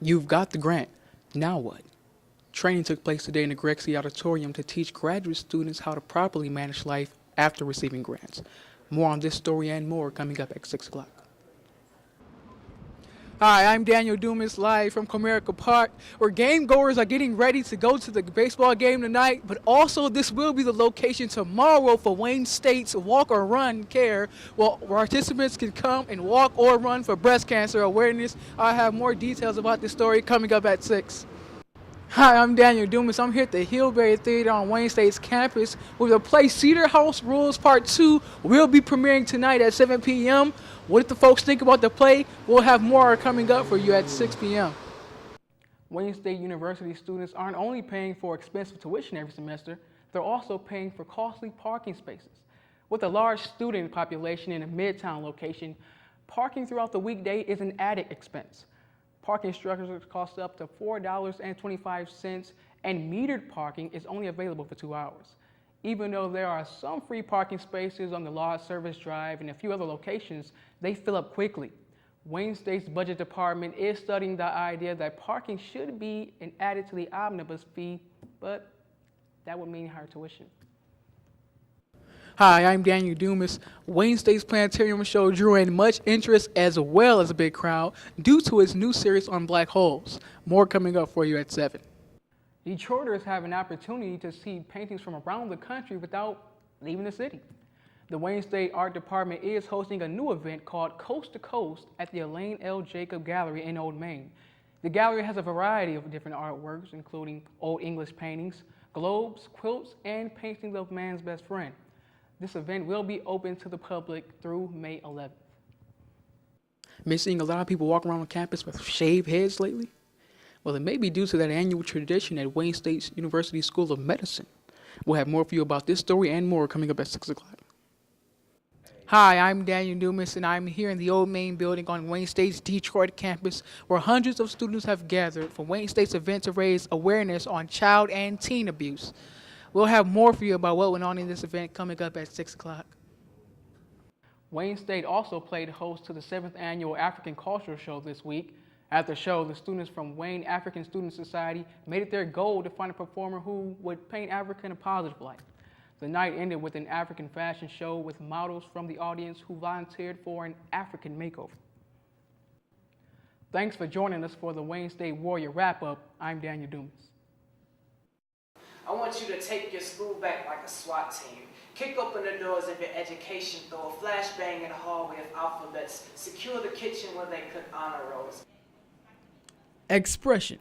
You've got the grant. Now what? Training took place today in the Grexie Auditorium to teach graduate students how to properly manage life after receiving grants. More on this story and more coming up at 6 o'clock. Hi, I'm Daniel Dumas, live from Comerica Park, where game goers are getting ready to go to the baseball game tonight, but also this will be the location tomorrow for Wayne State's Walk or Run Care, where participants can come and walk or run for breast cancer awareness. I have more details about this story coming up at 6. Hi, I'm Daniel Dumas. I'm here at the Hillberry Theater on Wayne State's campus where the play Cedar House Rules Part 2 will be premiering tonight at 7 p.m. What did the folks think about the play? We'll have more coming up for you at 6 p.m. Wayne State University students aren't only paying for expensive tuition every semester, they're also paying for costly parking spaces. With a large student population in a midtown location, parking throughout the weekday is an added expense. Parking structures cost up to $4.25, and metered parking is only available for 2 hours. Even though there are some free parking spaces on the Law Service Drive and a few other locations, they fill up quickly. Wayne State's budget department is studying the idea that parking should be added to the omnibus fee, but that would mean higher tuition. Hi, I'm Daniel Dumas. Wayne State's Planetarium show drew in much interest as well as a big crowd due to its new series on black holes. More coming up for you at 7. Detroiters have an opportunity to see paintings from around the country without leaving the city. The Wayne State Art Department is hosting a new event called Coast to Coast at the Elaine L. Jacob Gallery in Old Main. The gallery has a variety of different artworks, including Old English paintings, globes, quilts, and paintings of man's best friend. This event will be open to the public through May 11th. Been seeing a lot of people walk around on campus with shaved heads lately? Well, it may be due to that annual tradition at Wayne State University School of Medicine. We'll have more for you about this story and more coming up at 6 o'clock. Hi, I'm Daniel Dumas, and I'm here in the Old Main building on Wayne State's Detroit campus, where hundreds of students have gathered for Wayne State's event to raise awareness on child and teen abuse. We'll have more for you about what went on in this event coming up at 6 o'clock. Wayne State also played host to the 7th Annual African Cultural Show this week. At the show, the students from Wayne African Student Society made it their goal to find a performer who would paint Africa in a positive light. The night ended with an African fashion show with models from the audience who volunteered for an African makeover. Thanks for joining us for the Wayne State Warrior Wrap-Up. I'm Daniel Dumas. I want you to take your school back like a SWAT team. Kick open the doors of your education, throw a flashbang in the hallway of alphabets, secure the kitchen where they cook honor rolls. Expression,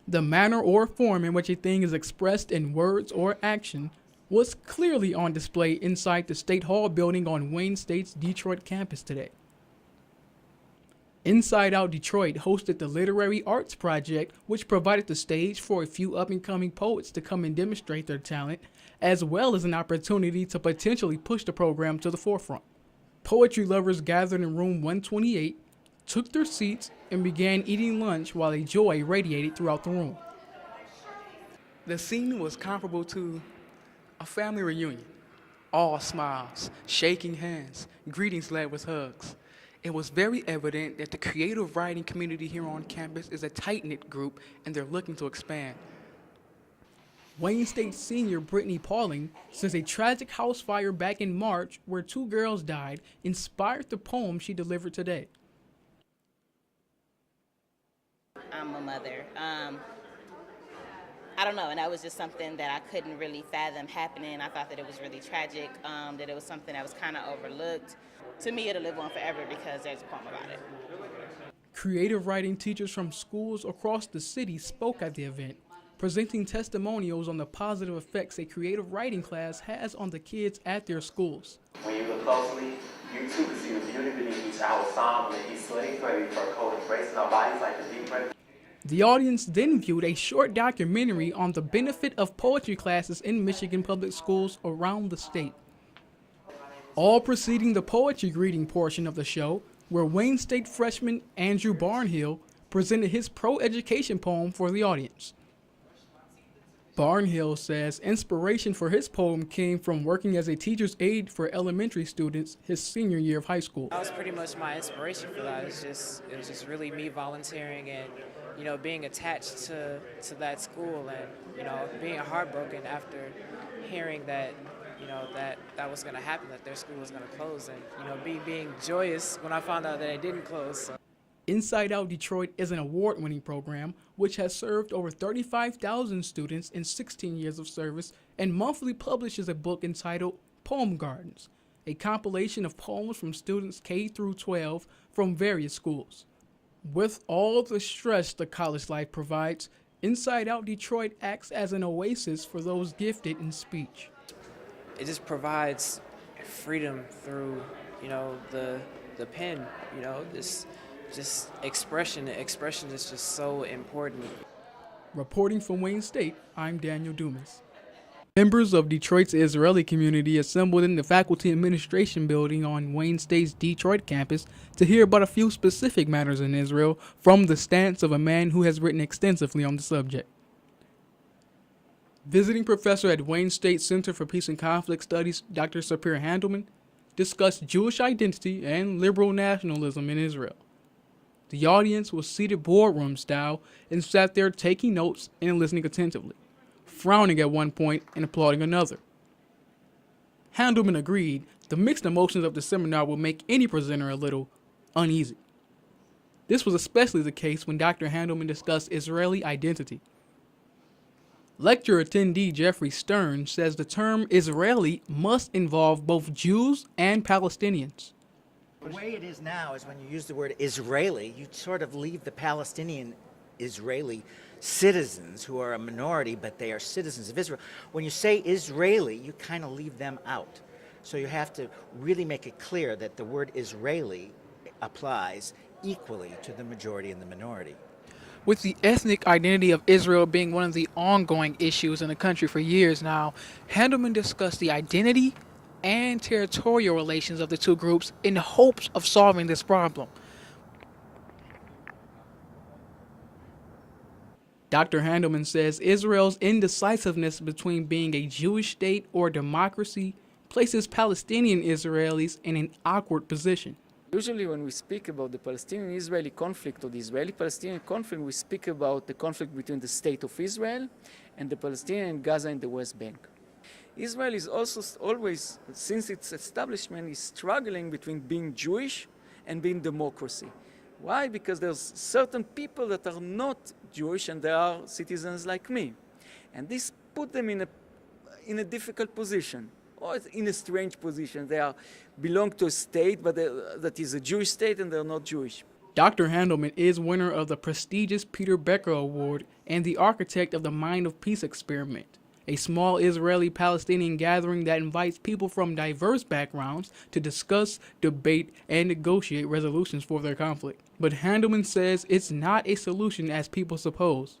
the manner or form in which a thing is expressed in words or action, was clearly on display inside the State Hall building on Wayne State's Detroit campus today. Inside Out Detroit hosted the Literary Arts Project, which provided the stage for a few up-and-coming poets to come and demonstrate their talent, as well as an opportunity to potentially push the program to the forefront. Poetry lovers gathered in room 128, took their seats, and began eating lunch while a joy radiated throughout the room. The scene was comparable to a family reunion. All smiles, shaking hands, greetings led with hugs. It was very evident that the creative writing community here on campus is a tight-knit group and they're looking to expand. Wayne State senior Brittany Pauling says a tragic house fire back in March where 2 girls died inspired the poem she delivered today. I'm a mother. I don't know, and that was just something that I couldn't really fathom happening. I thought that it was really tragic, that it was something that was kind of overlooked. To me, it'll live on forever because there's a poem about it. Creative writing teachers from schools across the city spoke at the event, presenting testimonials on the positive effects a creative writing class has on the kids at their schools. When you look closely, you too can see the beauty beneath each ensemble and each slave for fur coat embracing our bodies like the deep breath. The audience then viewed a short documentary on the benefit of poetry classes in Michigan public schools around the state. All preceding the poetry reading portion of the show, where Wayne State freshman Andrew Barnhill presented his pro-education poem for the audience. Barnhill says inspiration for his poem came from working as a teacher's aide for elementary students his senior year of high school. That was pretty much my inspiration for that. It was just really me volunteering and, being attached to that school and, being heartbroken after hearing that, that was going to happen, that their school was going to close, and, being joyous when I found out that it didn't close. So. Inside Out Detroit is an award-winning program which has served over 35,000 students in 16 years of service and monthly publishes a book entitled Poem Gardens, a compilation of poems from students K through 12 from various schools. With all the stress the college life provides, Inside Out Detroit acts as an oasis for those gifted in speech. It just provides freedom through, the pen, this just expression. Expression is just so important. Reporting from Wayne State, I'm Daniel Dumas. Members of Detroit's Israeli community assembled in the Faculty Administration Building on Wayne State's Detroit campus to hear about a few specific matters in Israel from the stance of a man who has written extensively on the subject. Visiting professor at Wayne State Center for Peace and Conflict Studies, Dr. Sapir Handelman, discussed Jewish identity and liberal nationalism in Israel. The audience was seated boardroom style and sat there taking notes and listening attentively, frowning at one point and applauding another. Handelman agreed the mixed emotions of the seminar will make any presenter a little uneasy. This was especially the case when Dr. Handelman discussed Israeli identity. Lecture attendee Jeffrey Stern says the term Israeli must involve both Jews and Palestinians. The way it is now is when you use the word Israeli, you sort of leave the Palestinian Israeli citizens who are a minority, but they are citizens of Israel. When you say Israeli, you kind of leave them out. So you have to really make it clear that the word Israeli applies equally to the majority and the minority. With the ethnic identity of Israel being one of the ongoing issues in the country for years now, Handelman discussed the identity and territorial relations of the two groups in hopes of solving this problem. Dr. Handelman says Israel's indecisiveness between being a Jewish state or democracy places Palestinian Israelis in an awkward position. Usually when we speak about the Palestinian-Israeli conflict or the Israeli-Palestinian conflict, we speak about the conflict between the state of Israel and the Palestinian and Gaza and the West Bank. Israel is also always, since its establishment, is struggling between being Jewish and being democracy. Why? Because there's certain people that are not Jewish and they are citizens like me. And this put them in a difficult position, or in a strange position. They belong to a state, but that is a Jewish state, and they're not Jewish. Dr. Handelman is winner of the prestigious Peter Becker Award and the architect of the Mind of Peace experiment, a small Israeli-Palestinian gathering that invites people from diverse backgrounds to discuss, debate, and negotiate resolutions for their conflict. But Handelman says it's not a solution as people suppose.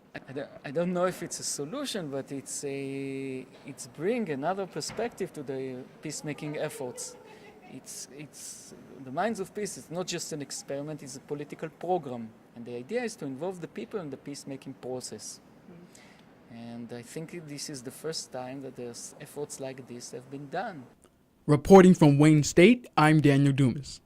I don't know if it's a solution, but it's bring another perspective to the peacemaking efforts. It's the Minds of Peace. It's not just an experiment; it's a political program, and the idea is to involve the people in the peacemaking process. And I think this is the first time that there's efforts like this have been done. Reporting from Wayne State, I'm Daniel Dumas.